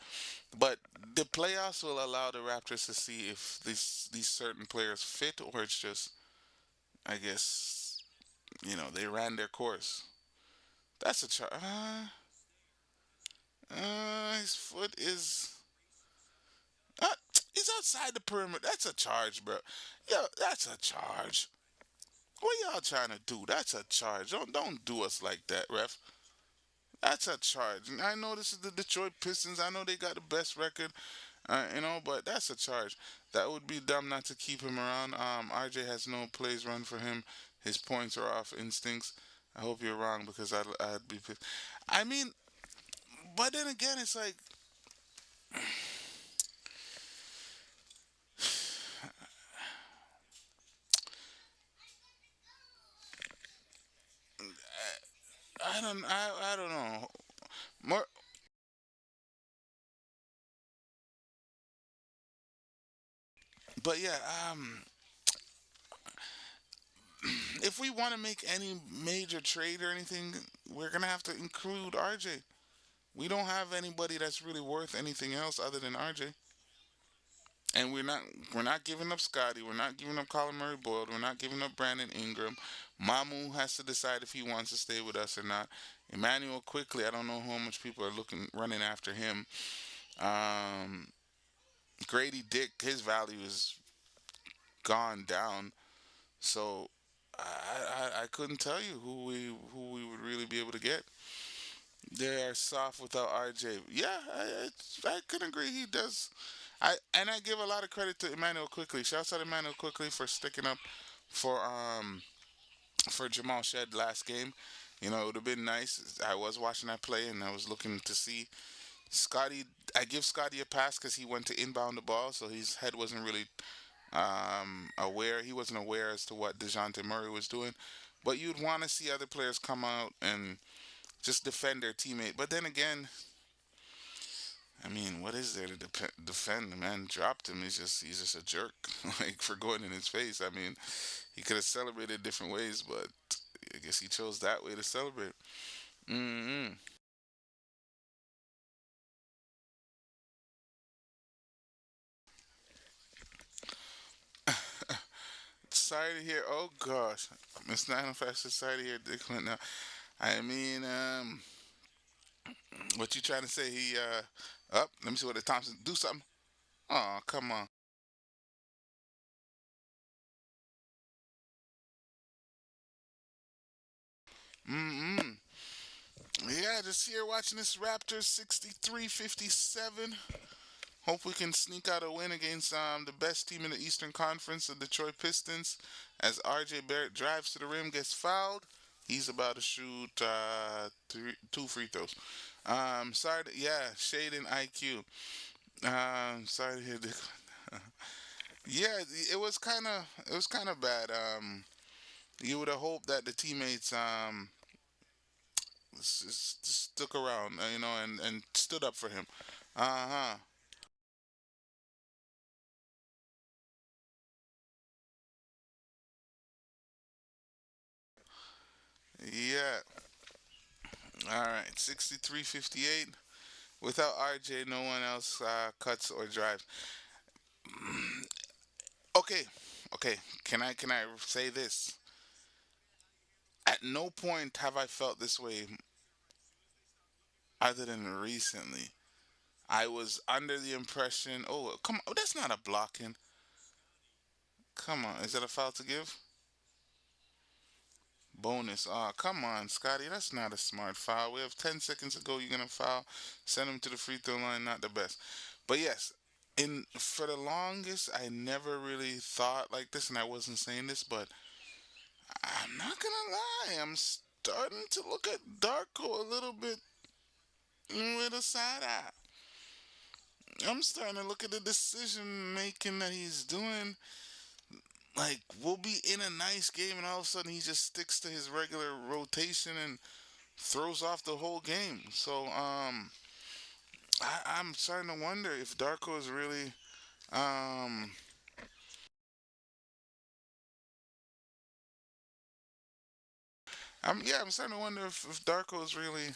But the playoffs will allow the Raptors to see if these certain players fit or it's just, I guess, they ran their course. That's a charge. His foot is. Uh, he's outside the perimeter. That's a charge, bro. Yo, that's a charge. What y'all trying to do? That's a charge. Don't do us like that, ref. That's a charge. And I know this is the Detroit Pistons. I know they got the best record, but that's a charge. That would be dumb not to keep him around. RJ has no plays run for him. His points are off instincts. I hope you're wrong because I'd be pissed. I mean, but then again, it's like I don't know. More, but yeah, if we want to make any major trade or anything, we're gonna have to include RJ. We don't have anybody that's really worth anything else other than RJ. And we're not giving up Scottie. We're not giving up Colin Murray Boyd. We're not giving up Brandon Ingram. Mamu has to decide if he wants to stay with us or not. Emmanuel Quickly, I don't know how much people are looking running after him. Um, Grady Dick, his value is gone down. So I couldn't tell you who we would really be able to get. They are soft without RJ. Yeah, I can agree. He does. I give a lot of credit to Emmanuel Quickly. Shouts out to Emmanuel Quickly for sticking up for um for Jamal Shed last game. It would have been nice. I was watching that play and I was looking to see Scottie. I give Scottie a pass because he went to inbound the ball, so his head wasn't really aware. He wasn't aware as to what Dejounte Murray was doing. But you'd want to see other players come out and just defend their teammate. But then again, I mean, what is there to defend? The man dropped him. He's just a jerk, like for going in his face. I mean, he could have celebrated different ways, but I guess he chose that way to celebrate. Mm-hmm. Sorry to hear. Oh gosh, Miss Nine Fast. Sorry to hear Dick went now. I mean, what you trying to say? He up. Let me see what the Thompson do something. Oh, come on. Mm-hmm. Yeah, just here watching this Raptors 63-57. Hope we can sneak out a win against the best team in the Eastern Conference, the Detroit Pistons. As RJ Barrett drives to the rim, gets fouled. He's about to shoot two free throws. Sorry, yeah, shade and IQ. Sorry to hear this. Yeah, it was kind of bad. You would have hoped that the teammates stuck around, and stood up for him. Uh huh. Yeah. All right. 63-58. Without RJ, no one else cuts or drives. Okay. Okay. Can I say this? At no point have I felt this way other than recently. I was under the impression, oh, come on, that's not a blocking. Come on, is that a foul to give? Bonus. Ah, come on, Scotty. That's not a smart foul. We have 10 seconds to go. You're gonna foul. Send him to the free throw line. Not the best. But yes, in for the longest, I never really thought like this, and I wasn't saying this, but I'm not gonna lie. I'm starting to look at Darko a little bit with a side eye. I'm starting to look at the decision making that he's doing. Like, we'll be in a nice game, and all of a sudden he just sticks to his regular rotation and throws off the whole game. So I'm starting to wonder if Darko is really um, I'm starting to wonder if Darko is really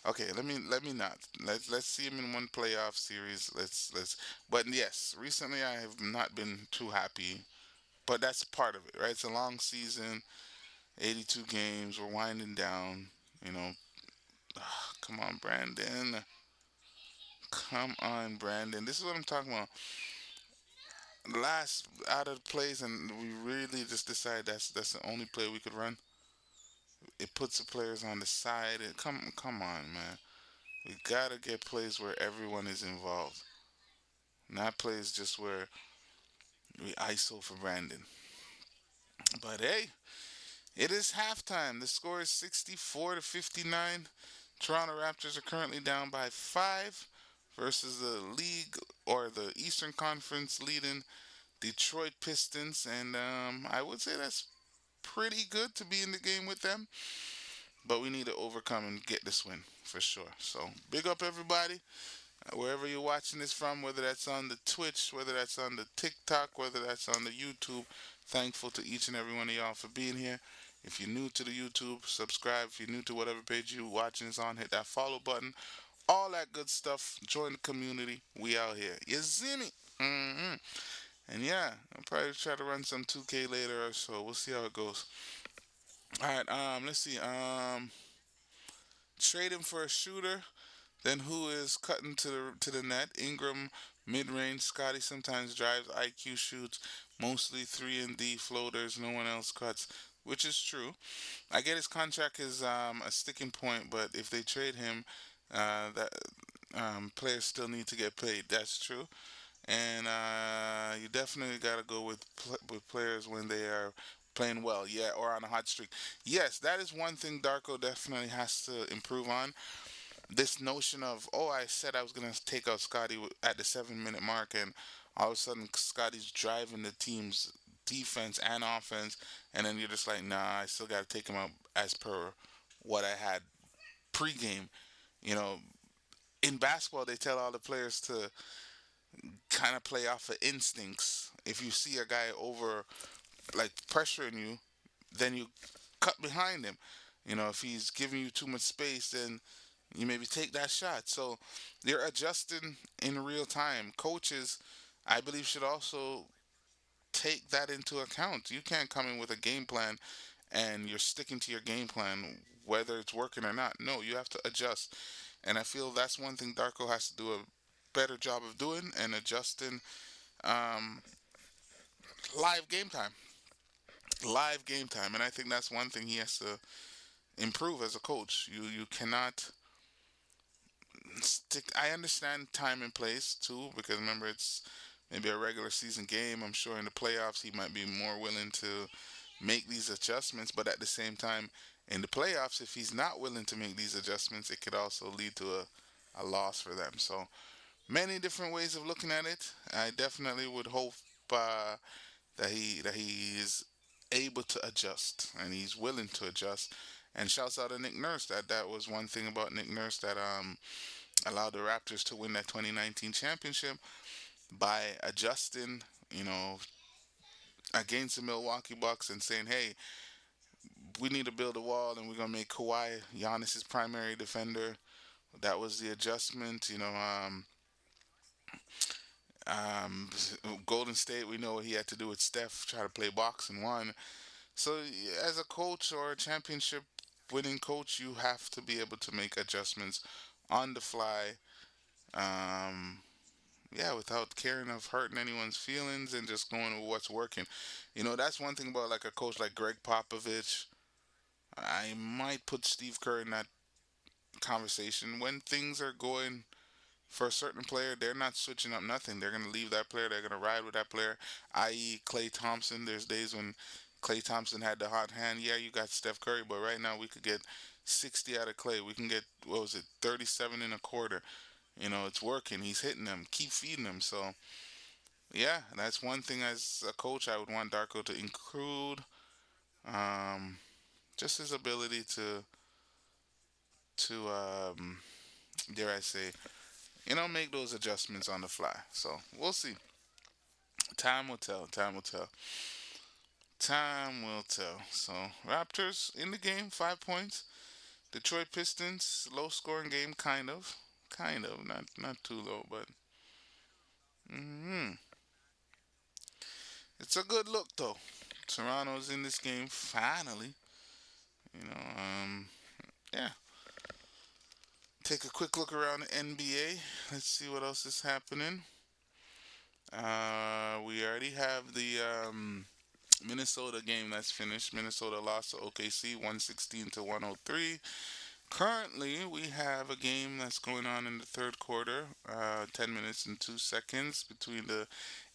okay. Let me not let's see him in one playoff series. Let's. But yes, recently I have not been too happy. But that's part of it, right? It's a long season, 82 games. We're winding down. You know, come on, Brandon. Come on, Brandon. This is what I'm talking about. Last out of plays, and we really just decided that's the only play we could run. It puts the players on the side. Come on, man. We gotta get plays where everyone is involved, not plays just where we ISO for Brandon. But hey, it is halftime. The score is 64-59. Toronto Raptors are currently down by 5 versus the league or the Eastern Conference leading Detroit Pistons, and I would say that's pretty good to be in the game with them. but we need to overcome and get this win for sure. So big up everybody, wherever you're watching this from, whether that's on the Twitch, whether that's on the TikTok, whether that's on the YouTube. Thankful to each and every one of y'all for being here. If you're new to the YouTube, subscribe. If you're new to whatever page you're watching this on, hit that follow button. All that good stuff. Join the community. We out here. You see me? hmm And yeah, I'll probably try to run some 2K later or so. We'll see how it goes. All right. Let's see. Trade him for a shooter. Then who is cutting to the net? Ingram, mid-range. Scottie sometimes drives. IQ shoots. Mostly 3 and D floaters. No one else cuts, which is true. I get his contract is a sticking point, but if they trade him, that players still need to get paid. That's true, and you definitely got to go with players when they are playing well, yeah, or on a hot streak. Yes, that is one thing Darko definitely has to improve on. This notion of, oh, I said I was gonna take out Scottie at the 7 minute mark, and all of a sudden Scottie's driving the team's defense and offense, and then you're just like, nah, I still got to take him out as per what I had pregame. You know, in basketball, they tell all the players to kind of play off of instincts. If you see a guy over, like, pressuring you, then you cut behind him. You know, if he's giving you too much space, then you maybe take that shot. So they're adjusting in real time. Coaches, I believe, should also take that into account. You can't come in with a game plan and you're sticking to your game plan whether it's working or not. No, you have to adjust. And I feel that's one thing Darko has to do a better job of doing and adjusting um, live game time. Live game time. And I think that's one thing he has to improve as a coach. You cannot stick. I understand time and place too, because remember it's maybe a regular season game. I'm sure in the playoffs he might be more willing to make these adjustments, but at the same time, in the playoffs, if he's not willing to make these adjustments, it could also lead to a loss for them. So many different ways of looking at it. I definitely would hope uh, that he is able to adjust and he's willing to adjust. And shouts out to Nick Nurse. That was one thing about Nick Nurse that allowed the Raptors to win that 2019 championship by adjusting, you know, against the Milwaukee Bucks and saying, "Hey, we need to build a wall, and we're gonna make Kawhi Giannis's primary defender." That was the adjustment. Um, Golden State, we know what he had to do with Steph, try to play box and won. So, as a coach or a championship winning coach, you have to be able to make adjustments on the fly. Um, yeah, without caring of hurting anyone's feelings and just going with what's working. That's one thing about like a coach like Greg Popovich. I might put Steve Kerr in that conversation. When things are going for a certain player, they're not switching up nothing. They're going to leave that player. They're going to ride with that player, i.e., Clay Thompson. There's days when Clay Thompson had the hot hand. Yeah, you got Steph Curry, but right now we could get 60 out of Clay. We can get, what was it, 37 in a quarter. It's working. He's hitting them. Keep feeding them. So, yeah, that's one thing as a coach I would want Darko to include. Um, just his ability to dare I say, make those adjustments on the fly. So we'll see. Time will tell. Time will tell. Time will tell. So Raptors in the game, 5 points. Detroit Pistons, low scoring game, kind of, not too low, but hmm it's a good look though. Toronto's in this game finally. You know, yeah. Take a quick look around the NBA. Let's see what else is happening. We already have the Minnesota game that's finished. Minnesota lost to OKC 116 to 103. Currently, we have a game that's going on in the third quarter, 10 minutes and 2 seconds between the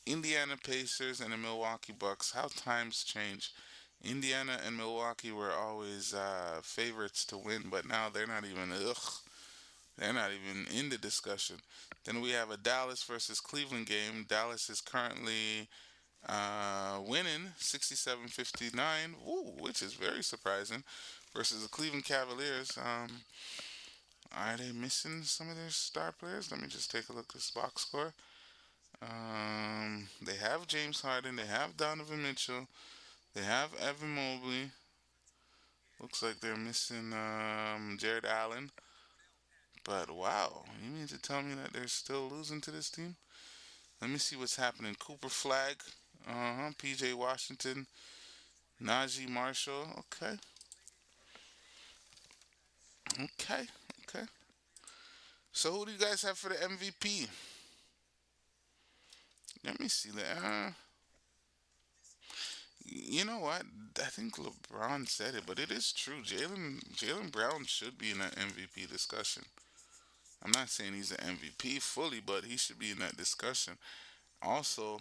Indiana Pacers and the Milwaukee Bucks. How times change. Indiana and Milwaukee were always favorites to win, but now they're not even in the discussion. Then we have a Dallas versus Cleveland game. Dallas is currently Winning 67-59, which is very surprising, versus the Cleveland Cavaliers. Are they missing some of their star players? Let me just take a look at this box score. They have James Harden, they have Donovan Mitchell, they have Evan Mobley. Looks like they're missing Jared Allen. But wow, you mean to tell me that they're still losing to this team? Let me see what's happening. Cooper Flag, PJ Washington, Najee Marshall. Okay, okay, okay. So who do you guys have for the MVP? Let me see that. You know what? I think LeBron said it, but it is true. Jalen Brown should be in that MVP discussion. I'm not saying he's an MVP fully, but he should be in that discussion. Also,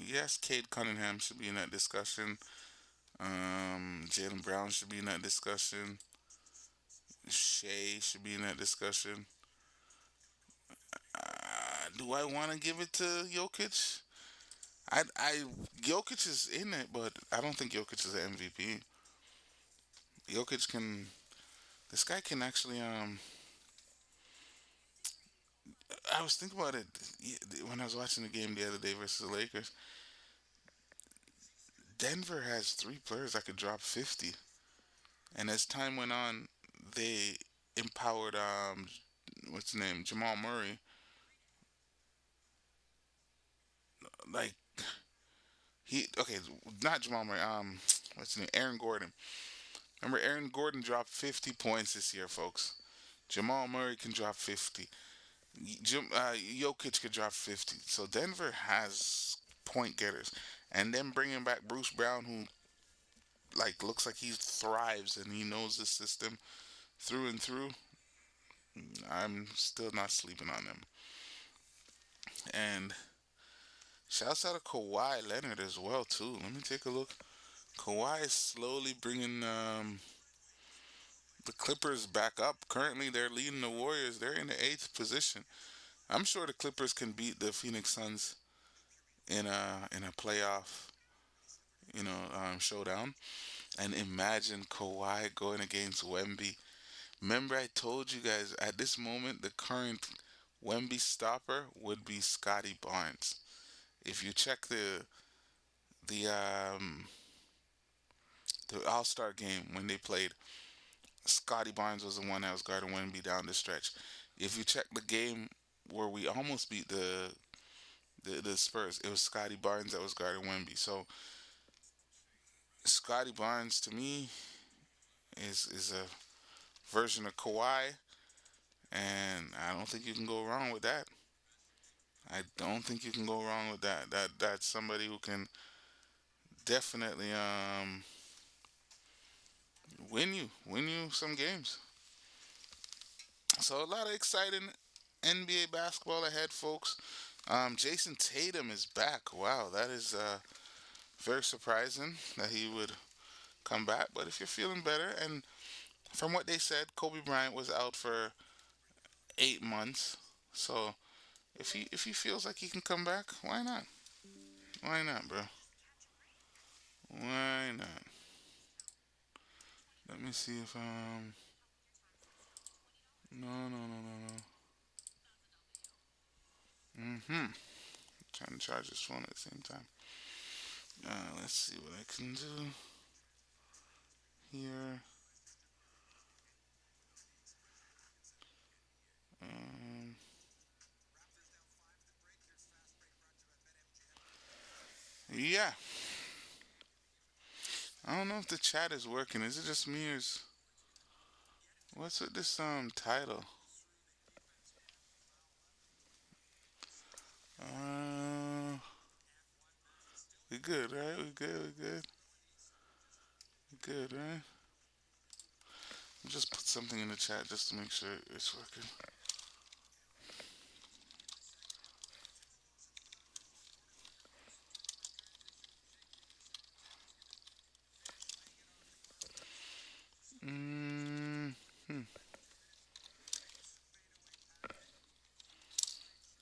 yes, Cade Cunningham should be in that discussion. Jalen Brown should be in that discussion. Shea should be in that discussion. Do I want to give it to Jokic? Jokic is in it, but I don't think Jokic is an MVP. Jokic can, this guy can actually, I was thinking about it when I was watching the game the other day versus the Lakers. Denver has three players that could drop 50. And as time went on, they empowered, what's his name? Jamal Murray. Like, okay, not Jamal Murray, what's his name? Aaron Gordon. Remember, Aaron Gordon dropped 50 points this year, folks. Jamal Murray can drop 50. Jokic could drop 50. So Denver has point getters. And then bringing back Bruce Brown, who like looks like he thrives and he knows the system through and through. I'm still not sleeping on them. And shouts out to Kawhi Leonard as well too. Let me take a look. Kawhi is slowly bringing the Clippers back up. Currently, they're leading the Warriors. They're in the eighth position. I'm sure the Clippers can beat the Phoenix Suns in a playoff, showdown. And imagine Kawhi going against Wemby. Remember, I told you guys at this moment the current Wemby stopper would be Scottie Barnes. If you check the um, the All Star game when they played, Scottie Barnes was the one that was guarding Wemby down the stretch. If you check the game where we almost beat the Spurs, it was Scottie Barnes that was guarding Wemby. So Scottie Barnes to me is a version of Kawhi, and I don't think you can go wrong with that. I don't think you can go wrong with that. That's somebody who can definitely win you some games. So a lot of exciting NBA basketball ahead, folks. Jason Tatum is back. Wow, that is very surprising that he would come back. But if you're feeling better, and from what they said, Kobe Bryant was out for 8 months. So if he feels like he can come back, why not? Why not, bro? Why not? Let me see if no no no no no. Trying to charge this phone at the same time. Let's see what I can do here. Um, yeah. I don't know if the chat is working. Is it just me or what's with this title? Uh, we good, right? We good. We good. We good, right? Just put something in the chat just to make sure it's working. Mm, hmm.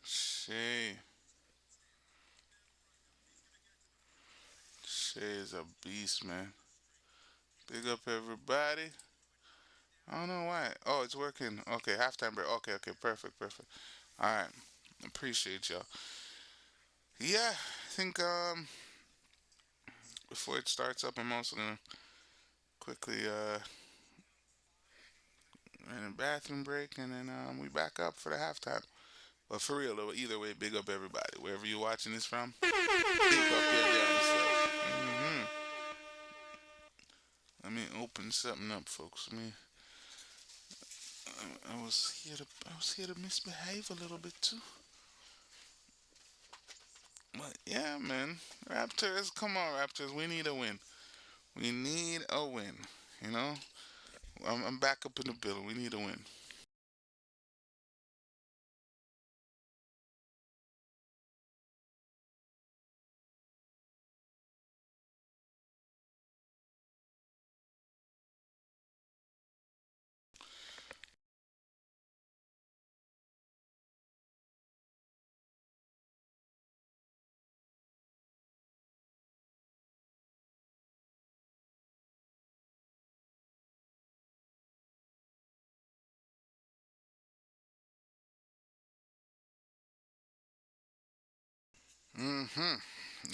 Shay. is a beast, man. Big up everybody. I don't know why. Oh, it's working. Okay, halftime break. Okay, okay, perfect, perfect. All right, appreciate y'all. Yeah, I think before it starts up, I'm also gonna quickly in a bathroom break, and then we back up for the halftime. But for real though, either way, big up everybody wherever you're watching this from. Big up your damn self. Let me open something up, folks. I was here to misbehave a little bit too. But yeah, man, Raptors, come on, Raptors, we need a win. We need a win. You know, I'm back up in the building. We need a win.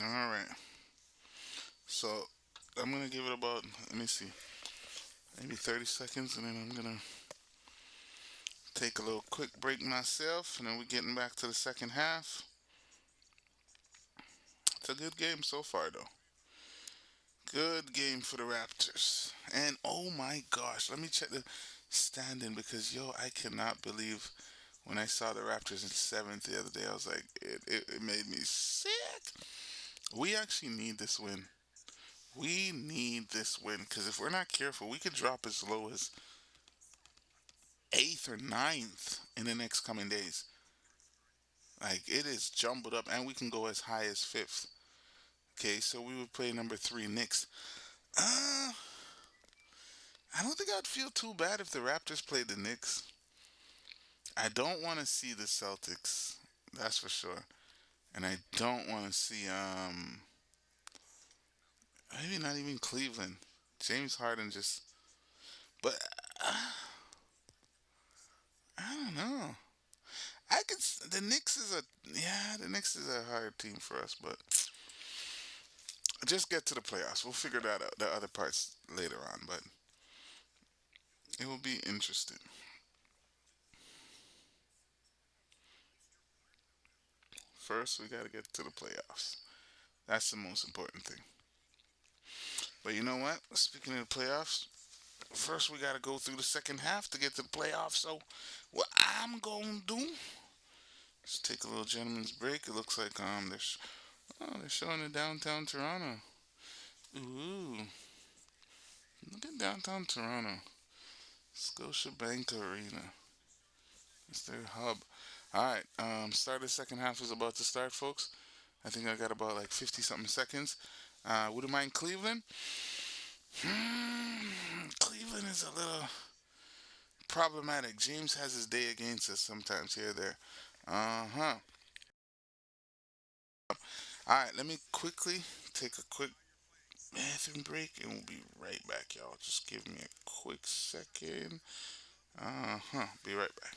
All right. So I'm gonna give it about, let me see, maybe 30 seconds, and then I'm gonna take a little quick break myself, and then we're getting back to the second half. It's a good game so far, though. Good game for the Raptors. And oh my gosh, let me check the standing because yo, I cannot believe when I saw the Raptors in seventh the other day. I was like, it made me sick. We actually need this win. We need this win because if we're not careful, we could drop as low as eighth or ninth in the next coming days. Like it is jumbled up, and we can go as high as fifth. Okay, so we would play number three Knicks. Uh, I don't think I'd feel too bad if the Raptors played the Knicks. I don't want to see the Celtics, that's for sure, and I don't want to see maybe not even Cleveland. James Harden just, but uh, I don't know. The Knicks is a yeah, the Knicks is a hard team for us, but just get to the playoffs. We'll figure that out, the other parts later on, but it will be interesting. First, we got to get to the playoffs. That's the most important thing. But you know what? Speaking of the playoffs, first we got to go through the second half to get to the playoffs. So, what I'm going to do is take a little gentleman's break. It looks like they're showing it downtown Toronto. Ooh, look at downtown Toronto. Scotiabank Arena. It's their hub. All right, start of the second half is about to start, folks. I think I got about like 50 something seconds. Wouldn't mind Cleveland. Cleveland is a little problematic. James has his day against us sometimes here or there. Uh huh. All right, let me quickly take a quick bathroom break and we'll be right back, y'all. Just give me a quick second. Uh huh. Be right back.